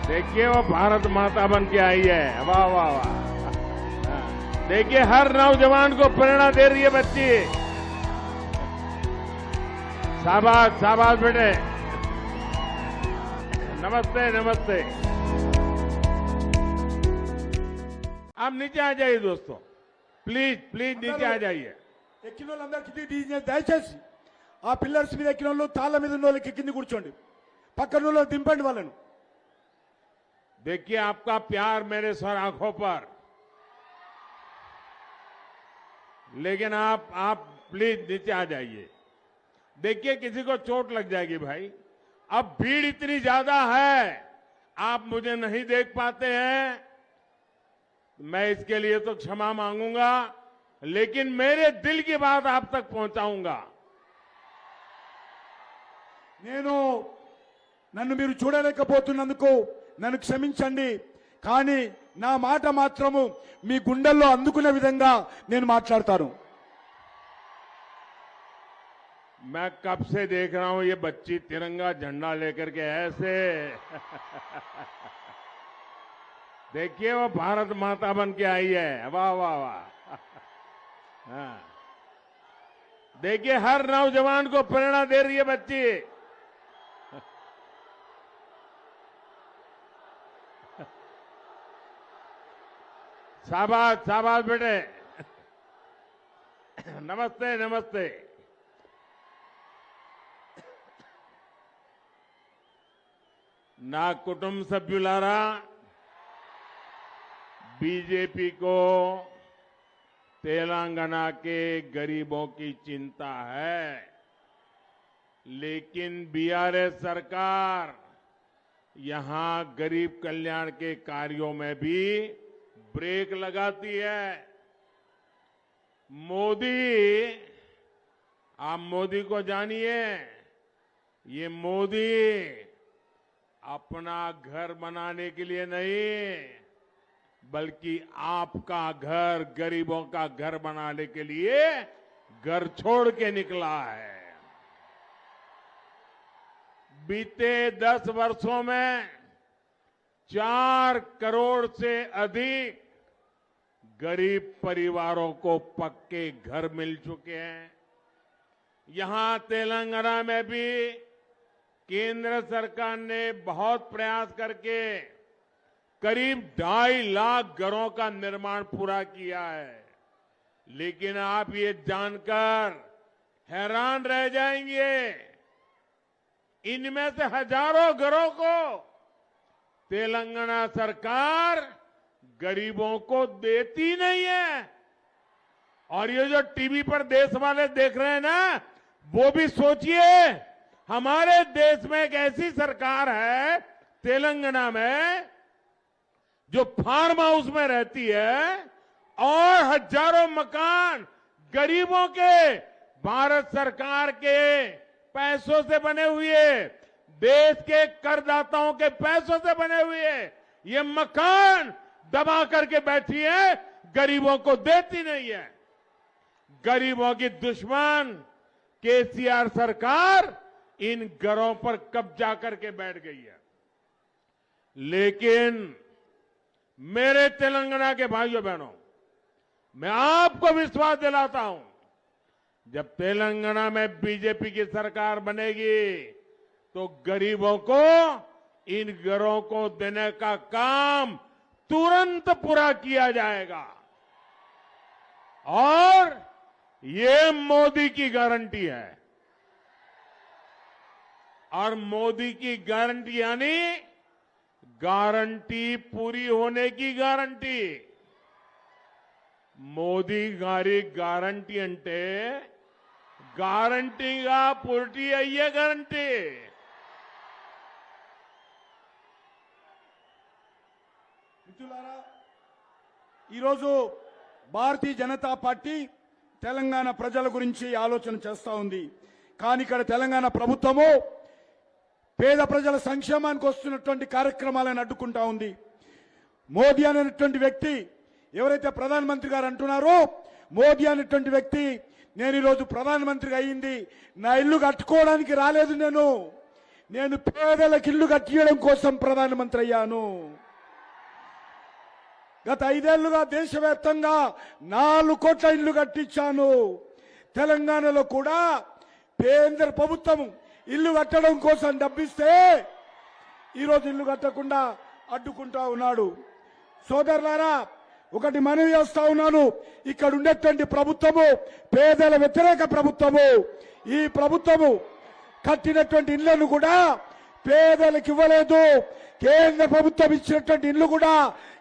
देखिए वो भारत माता बन के आई है। वाह वाह वाह। देखिए हर नौजवान को प्रेरणा दे रही है बच्ची। शाबाश शाबाश बेटे। नमस्ते नमस्ते। आप नीचे आ जाइए दोस्तों, प्लीज प्लीज नीचे आ जाइए। ఎక్కిన వాళ్ళందరికీ దయచేసి ఆ పిల్లర్స్ మీద ఎక్కిన వాళ్ళు తాళ్ళ మీద ఉన్న వాళ్ళకి కింద కూర్చోండి, పక్కన వాళ్ళు దింపండి వాళ్ళను। देखिए आपका प्यार मेरे सर आंखों पर, लेकिन आप प्लीज नीचे आ जाइए। देखिए किसी को चोट लग जाएगी भाई। अब भीड़ इतनी ज्यादा है, आप मुझे नहीं देख पाते हैं, मैं इसके लिए तो क्षमा मांगूंगा, लेकिन मेरे दिल की बात आप तक पहुंचाऊंगा। నన్ను మీరు చూడలేకపోతున్నందుకు నన్ను క్షమించండి, కానీ నా మాట మాత్రము మీ గుండెల్లో అందుకునే విధంగా నేను మాట్లాడతాను। मैं कब से देख रहा हूं ये बच्ची तिरंगा झंडा लेकर के ऐसे देखिए वो भारत माता बन के आई है। वाह वाह वाह। हाँ। देखिए हर नौजवान को प्रेरणा दे रही है बच्ची। शाबाश शाबाश बेटे। नमस्ते नमस्ते। ना कुटुंब सभ्युलारा, बीजेपी को तेलंगाना के गरीबों की चिंता है, लेकिन बीआरएस सरकार यहां गरीब कल्याण के कार्यों में भी ब्रेक लगाती है। मोदी, आप मोदी को जानिए, ये मोदी अपना घर बनाने के लिए नहीं, बल्कि आपका घर, गरीबों का घर बनाने के लिए घर छोड़ के निकला है। बीते 10 वर्षों में 4 करोड़ से अधिक गरीब परिवारों को पक्के घर मिल चुके हैं। यहां तेलंगाना में भी केंद्र सरकार ने बहुत प्रयास करके करीब 2.5 लाख घरों का निर्माण पूरा किया है, लेकिन आप ये जानकर हैरान रह जाएंगे, इनमें से हजारों घरों को तेलंगाना सरकार गरीबों को देती नहीं है। और ये जो टीवी पर देश वाले देख रहे हैं ना, वो भी सोचिए, हमारे देश में एक ऐसी सरकार है तेलंगाना में जो फार्म हाउस में रहती है और हजारों मकान गरीबों के भारत सरकार के पैसों से बने हुए, देश के करदाताओं के पैसों से बने हुए ये मकान दबा करके बैठी है, गरीबों को देती नहीं है। गरीबों की दुश्मन केसीआर सरकार इन घरों पर कब्जा करके बैठ गई है। लेकिन मेरे तेलंगाना के भाइयों बहनों, मैं आपको विश्वास दिलाता हूं, जब तेलंगाना में बीजेपी की सरकार बनेगी तो गरीबों को इन घरों को देने का काम तुरंत पूरा किया जाएगा। और ये मोदी की गारंटी है। और मोदी की गारंटी यानी गारंटी पूरी होने की गारंटी। మోదీ గారి గ్యారంటీ అంటే గ్యారంటీగా పూర్తి అయ్యే గ్యారంటీ। మిత్రులారా, ఈరోజు భారతీయ జనతా పార్టీ తెలంగాణ ప్రజల గురించి ఆలోచన చేస్తూ ఉంది, కానీ ఇక్కడ తెలంగాణ ప్రభుత్వము పేద ప్రజల సంక్షేమానికి వస్తున్నటువంటి కార్యక్రమాలను అడ్డుకుంటా ఉంది। మోదీ అనేటువంటి వ్యక్తి ఎవరైతే ప్రధానమంత్రి గారు అంటున్నారో, మోదీ అనేటువంటి వ్యక్తి నేను ఈరోజు ప్రధానమంత్రిగా అయ్యింది నా ఇల్లు కట్టుకోవడానికి రాలేదు, నేను పేదలకు ఇల్లు కట్టియడం కోసం ప్రధానమంత్రి అయ్యాను. గత 5 ఏళ్లుగా దేశవ్యాప్తంగా 4 కోట్ల ఇల్లు కట్టించాను. తెలంగాణలో కూడా కేంద్ర ప్రభుత్వం ఇల్లు కట్టడం కోసం డబ్బిస్తే ఈరోజు ఇల్లు కట్టకుండా అడ్డుకుంటా ఉన్నాడు. సోదరులారా, ఒకటి మనవి చేస్తా ఉన్నాను, ఇక్కడ ఉండేటువంటి ప్రభుత్వము పేదల వ్యతిరేక ప్రభుత్వము. ఈ ప్రభుత్వము కట్టినటువంటి ఇళ్లను కూడా పేదలకు ఇవ్వలేదు. కేంద్ర ప్రభుత్వం ఇచ్చినటువంటి ఇల్లు కూడా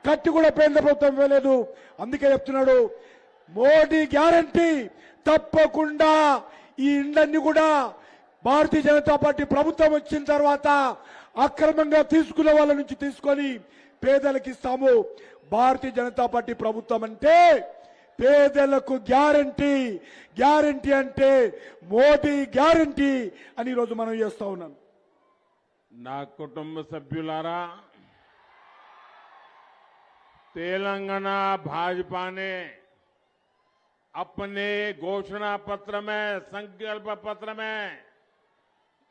కట్టి కూడా కేంద్ర ప్రభుత్వం ఇవ్వలేదు. అందుకే చెప్తున్నాడు, మోడీ గ్యారంటీ తప్పకుండా ఈ ఇళ్లన్నీ కూడా భారతీయ జనతా పార్టీ ప్రభుత్వం వచ్చిన తర్వాత అక్రమంగా తీసుకున్న వాళ్ళ నుంచి తీసుకొని పేదలకు ఇస్తాము. భారతీయ జనతా పార్టీ ప్రభుత్వం అంటే పేదలకు గ్యారంటీ. గ్యారంటీ అంటే మోడీ గ్యారంటీ అని ఈరోజు మనం చేస్తా ఉన్నాను. నా కుటుంబ సభ్యులారా, तेलंगाना भाजपा ने अपने घोषणा पत्र में, संकल्प पत्र में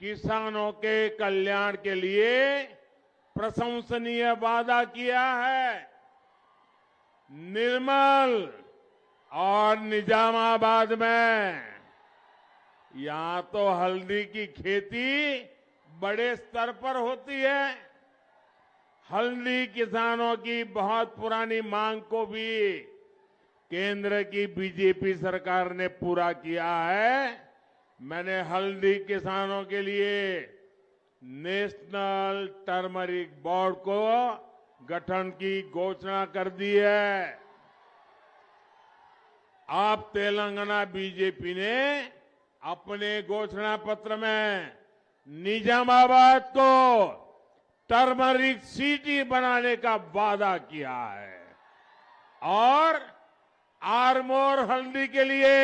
किसानों के कल्याण के लिए प्रशंसनीय वादा किया है। निर्मल और निजामाबाद में यहां तो हल्दी की खेती बड़े स्तर पर होती है। हल्दी किसानों की बहुत पुरानी मांग को भी केंद्र की बीजेपी सरकार ने पूरा किया है। मैंने हल्दी किसानों के लिए नेशनल टर्मरिक बोर्ड को गठन की घोषणा कर दी है। अब तेलंगाना बीजेपी ने अपने घोषणा पत्र में निजामाबाद को टर्मरिक सिटी बनाने का वादा किया है और आरमोर हल्दी के लिए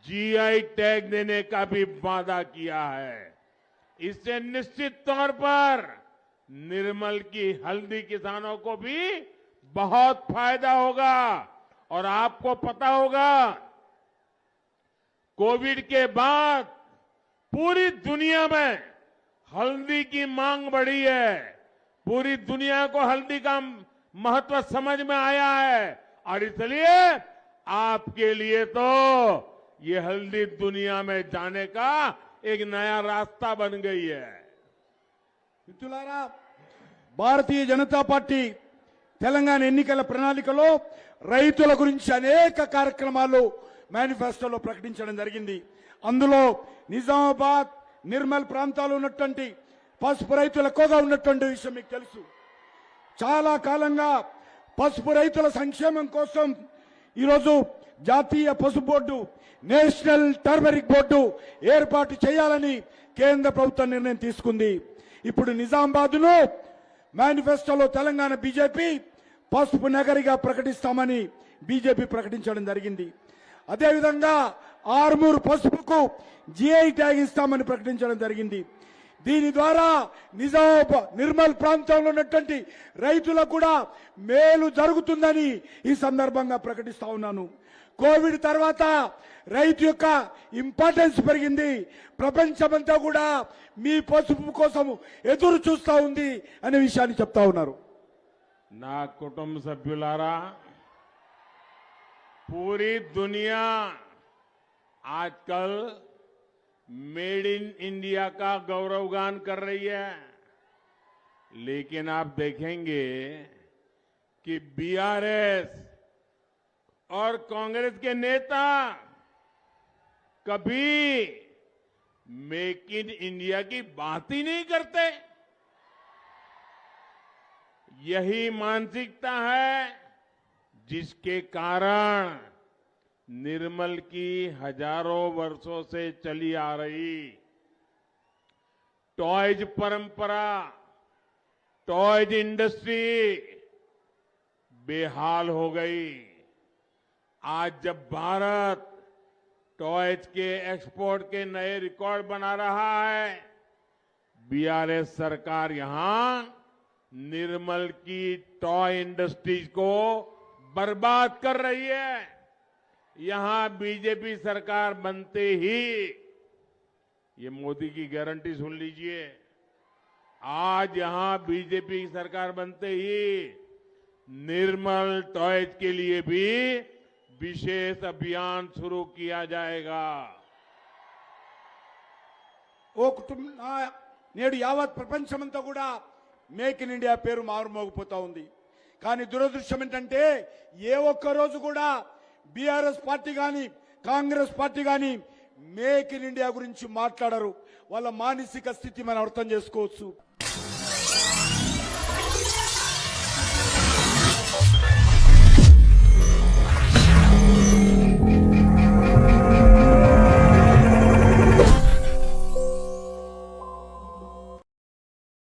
जीआई टैग देने का भी वादा किया है। इससे निश्चित तौर पर निर्मल की हल्दी किसानों को भी बहुत फायदा होगा। और आपको पता होगा, कोविड के बाद पूरी दुनिया में हल्दी की मांग बढ़ी है। पूरी दुनिया को हल्दी का महत्व समझ में आया है और इसलिए आपके लिए तो ये हल्दी दुनिया में जाने का एक नया रास्ता बन गई है। మిత్రులారా, భారతీయ జనతా పార్టీ తెలంగాణ ఎన్నికల ప్రణాళికలో రైతుల గురించి అనేక కార్యక్రమాలు మేనిఫెస్టోలో ప్రకటించడం జరిగింది. అందులో నిజామాబాద్, నిర్మల్ ప్రాంతాల్లో ఉన్నటువంటి పసుపు రైతులు ఎక్కువగా ఉన్నటువంటి విషయం మీకు తెలుసు. చాలా కాలంగా పసుపు రైతుల సంక్షేమం కోసం ఈరోజు జాతీయ పసుపు బోర్డు, నేషనల్ టర్మరిక్ బోర్డు ఏర్పాటు చేయాలని కేంద్ర ప్రభుత్వం నిర్ణయం తీసుకుంది. ఇప్పుడు నిజామాబాద్ను మేనిఫెస్టోలో తెలంగాణ బీజేపీ పసుపు నగరిగా ప్రకటిస్తామని బీజేపీ ప్రకటించడం జరిగింది. అదేవిధంగా ఆర్మూర్ పసుపుకు జీఐ ట్యాగ్ ఇస్తామని ప్రకటించడం జరిగింది. దీని ద్వారా నిర్మల్ ప్రాంతంలో ఉన్నటువంటి రైతులకు కూడా మేలు జరుగుతుందని ఈ సందర్భంగా ప్రకటిస్తా ఉన్నాను. కోవిడ్ తర్వాత రైతు యొక్క ఇంపార్టెన్స్ పెరిగింది. ప్రపంచమంతా కూడా మీ పసుపు కోసం ఎదురు చూస్తా ఉంది అనే విషయాన్ని చెప్తా ఉన్నారు. నా కుటుంబ సభ్యులారా, पूरी दुनिया आजकल मेड इन इंडिया का गौरवगान कर रही है, लेकिन आप देखेंगे कि बीआरएस और कांग्रेस के नेता कभी मेक इन इंडिया की बात ही नहीं करते। यही मानसिकता है जिसके कारण निर्मल की हजारों वर्षों से चली आ रही टॉयज परंपरा, टॉयज इंडस्ट्री बेहाल हो गई। आज जब भारत टॉयज के एक्सपोर्ट के नए रिकॉर्ड बना रहा है, बीआरएस सरकार यहां निर्मल की टॉय इंडस्ट्रीज को बर्बाद कर रही है। यहां बीजेपी सरकार बनते ही, ये मोदी की गारंटी सुन लीजिए, आज यहां बीजेपी की सरकार बनते ही निर्मल टॉयज के लिए भी विशेष अभियान शुरू किया जाएगा। ఓ కుటుంబ నేడు యావత్ ప్రపంచమంతా కూడా మేక్ ఇన్ ఇండియా పేరు మారుమోగిపోతా ఉంది. కానీ దురదృష్టం ఏంటంటే ఏ ఒక్క రోజు కూడా బీఆర్ఎస్ పార్టీ కానీ కాంగ్రెస్ పార్టీ కానీ మేక్ ఇన్ ఇండియా గురించి మాట్లాడరు. వాళ్ళ మానసిక స్థితి మనం అర్థం చేసుకోవచ్చు.